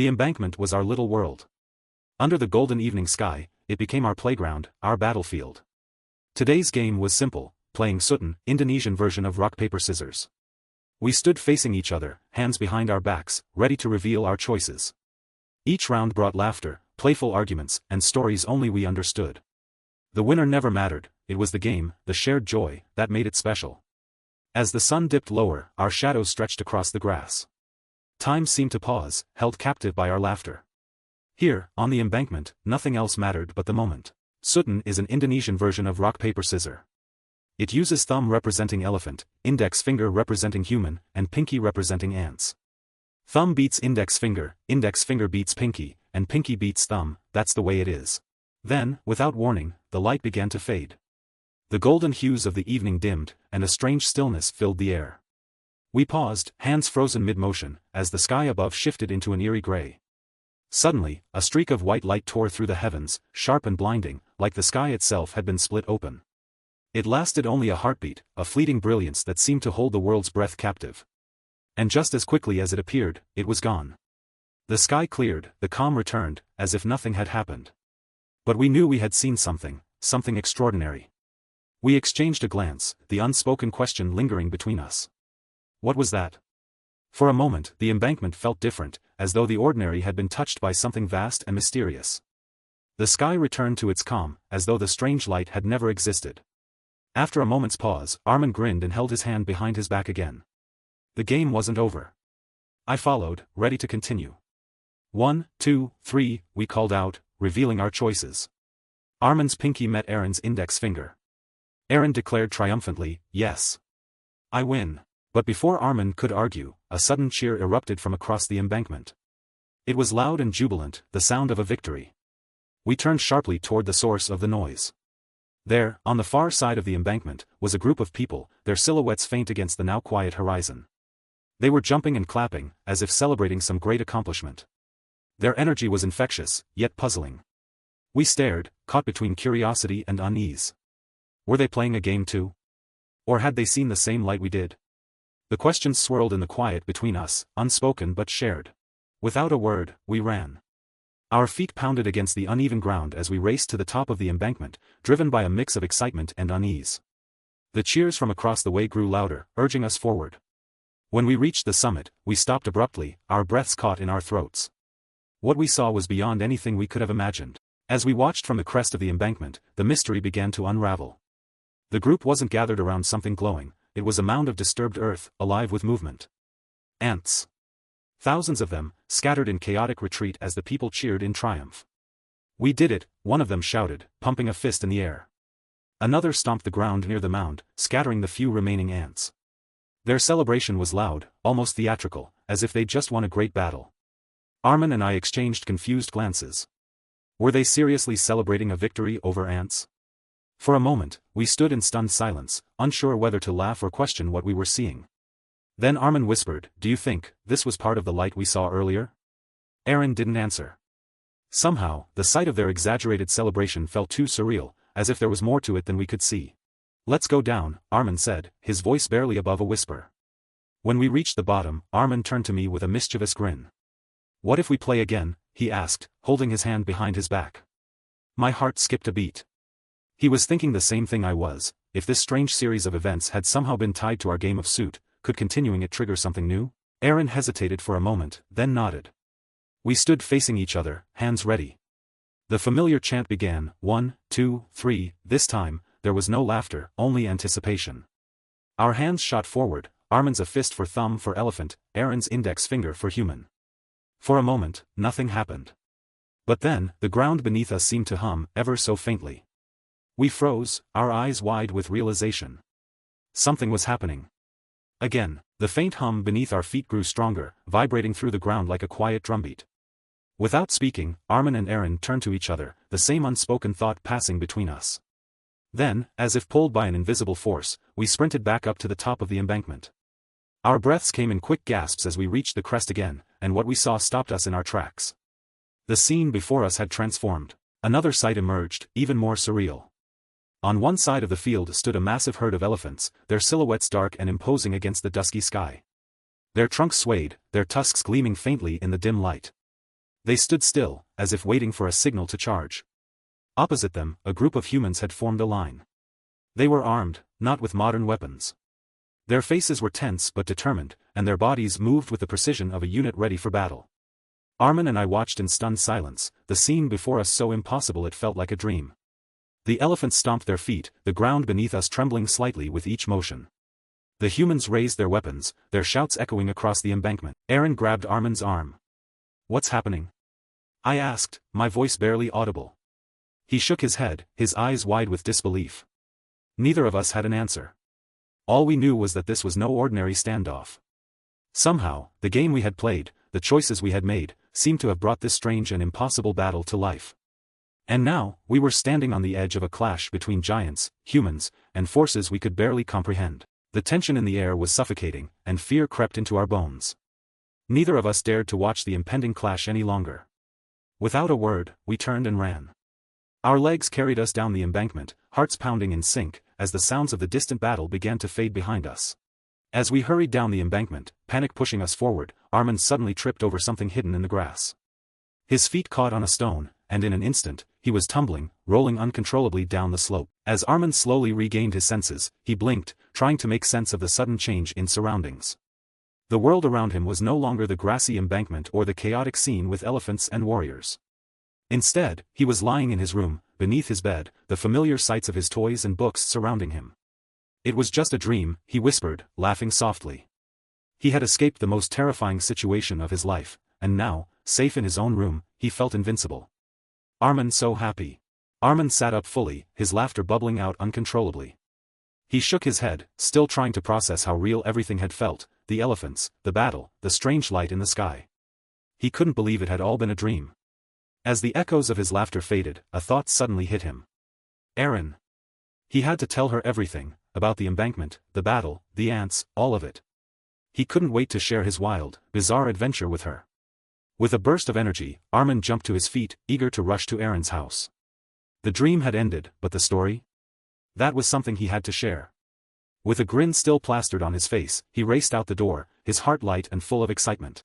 The embankment was our little world. Under the golden evening sky, it became our playground, our battlefield. Today's game was simple, playing Sutan, Indonesian version of rock paper scissors. We stood facing each other, hands behind our backs, ready to reveal our choices. Each round brought laughter, playful arguments, and stories only we understood. The winner never mattered, it was the game, the shared joy, that made it special. As the sun dipped lower, our shadows stretched across the grass. Time seemed to pause, held captive by our laughter. Here, on the embankment, nothing else mattered but the moment. Sutan is an Indonesian version of rock paper scissor. It uses thumb representing elephant, index finger representing human, and pinky representing ants. Thumb beats index finger beats pinky, and pinky beats thumb, that's the way it is. Then, without warning, the light began to fade. The golden hues of the evening dimmed, and a strange stillness filled the air. We paused, hands frozen mid-motion, as the sky above shifted into an eerie gray. Suddenly, a streak of white light tore through the heavens, sharp and blinding, like the sky itself had been split open. It lasted only a heartbeat, a fleeting brilliance that seemed to hold the world's breath captive. And just as quickly as it appeared, it was gone. The sky cleared, the calm returned, as if nothing had happened. But we knew we had seen something extraordinary. We exchanged a glance, the unspoken question lingering between us. What was that? For a moment, the embankment felt different, as though the ordinary had been touched by something vast and mysterious. The sky returned to its calm, as though the strange light had never existed. After a moment's pause, Armin grinned and held his hand behind his back again. The game wasn't over. I followed, ready to continue. 1, 2, 3, we called out, revealing our choices. Armin's pinky met Aaron's index finger. Aaron declared triumphantly, yes. I win. But before Armin could argue, a sudden cheer erupted from across the embankment. It was loud and jubilant, the sound of a victory. We turned sharply toward the source of the noise. There, on the far side of the embankment, was a group of people, their silhouettes faint against the now quiet horizon. They were jumping and clapping, as if celebrating some great accomplishment. Their energy was infectious, yet puzzling. We stared, caught between curiosity and unease. Were they playing a game too? Or had they seen the same light we did? The questions swirled in the quiet between us, unspoken but shared. Without a word, we ran. Our feet pounded against the uneven ground as we raced to the top of the embankment, driven by a mix of excitement and unease. The cheers from across the way grew louder, urging us forward. When we reached the summit, we stopped abruptly, our breaths caught in our throats. What we saw was beyond anything we could have imagined. As we watched from the crest of the embankment, the mystery began to unravel. The group wasn't gathered around something glowing, it was a mound of disturbed earth, alive with movement. Ants. Thousands of them, scattered in chaotic retreat as the people cheered in triumph. We did it, one of them shouted, pumping a fist in the air. Another stomped the ground near the mound, scattering the few remaining ants. Their celebration was loud, almost theatrical, as if they'd just won a great battle. Armin and I exchanged confused glances. Were they seriously celebrating a victory over ants? For a moment, we stood in stunned silence, unsure whether to laugh or question what we were seeing. Then Armin whispered, "Do you think this was part of the light we saw earlier?" Aaron didn't answer. Somehow, the sight of their exaggerated celebration felt too surreal, as if there was more to it than we could see. "Let's go down," Armin said, his voice barely above a whisper. When we reached the bottom, Armin turned to me with a mischievous grin. "What if we play again?" he asked, holding his hand behind his back. My heart skipped a beat. He was thinking the same thing I was. If this strange series of events had somehow been tied to our game of Suit, could continuing it trigger something new? Aaron hesitated for a moment, then nodded. We stood facing each other, hands ready. The familiar chant began, 1, 2, 3, this time, there was no laughter, only anticipation. Our hands shot forward, Armin's a fist for thumb for elephant, Aaron's index finger for human. For a moment, nothing happened. But then, the ground beneath us seemed to hum, ever so faintly. We froze, our eyes wide with realization. Something was happening. Again, the faint hum beneath our feet grew stronger, vibrating through the ground like a quiet drumbeat. Without speaking, Armin and Aaron turned to each other, the same unspoken thought passing between us. Then, as if pulled by an invisible force, we sprinted back up to the top of the embankment. Our breaths came in quick gasps as we reached the crest again, and what we saw stopped us in our tracks. The scene before us had transformed. Another sight emerged, even more surreal. On one side of the field stood a massive herd of elephants, their silhouettes dark and imposing against the dusky sky. Their trunks swayed, their tusks gleaming faintly in the dim light. They stood still, as if waiting for a signal to charge. Opposite them, a group of humans had formed a line. They were armed, not with modern weapons. Their faces were tense but determined, and their bodies moved with the precision of a unit ready for battle. Armin and I watched in stunned silence, the scene before us so impossible it felt like a dream. The elephants stomped their feet, the ground beneath us trembling slightly with each motion. The humans raised their weapons, their shouts echoing across the embankment. Aaron grabbed Armin's arm. "What's happening?" I asked, my voice barely audible. He shook his head, his eyes wide with disbelief. Neither of us had an answer. All we knew was that this was no ordinary standoff. Somehow, the game we had played, the choices we had made, seemed to have brought this strange and impossible battle to life. And now, we were standing on the edge of a clash between giants, humans, and forces we could barely comprehend. The tension in the air was suffocating, and fear crept into our bones. Neither of us dared to watch the impending clash any longer. Without a word, we turned and ran. Our legs carried us down the embankment, hearts pounding in sync, as the sounds of the distant battle began to fade behind us. As we hurried down the embankment, panic pushing us forward, Armin suddenly tripped over something hidden in the grass. His feet caught on a stone, and in an instant, he was tumbling, rolling uncontrollably down the slope. As Armin slowly regained his senses, he blinked, trying to make sense of the sudden change in surroundings. The world around him was no longer the grassy embankment or the chaotic scene with elephants and warriors. Instead, he was lying in his room, beneath his bed, the familiar sights of his toys and books surrounding him. It was just a dream, he whispered, laughing softly. He had escaped the most terrifying situation of his life, and now, safe in his own room, he felt invincible. Armin so happy. Armin sat up fully, his laughter bubbling out uncontrollably. He shook his head, still trying to process how real everything had felt, the elephants, the battle, the strange light in the sky. He couldn't believe it had all been a dream. As the echoes of his laughter faded, a thought suddenly hit him. Aaron. He had to tell her everything, about the embankment, the battle, the ants, all of it. He couldn't wait to share his wild, bizarre adventure with her. With a burst of energy, Armin jumped to his feet, eager to rush to Aaron's house. The dream had ended, but the story? That was something he had to share. With a grin still plastered on his face, he raced out the door, his heart light and full of excitement.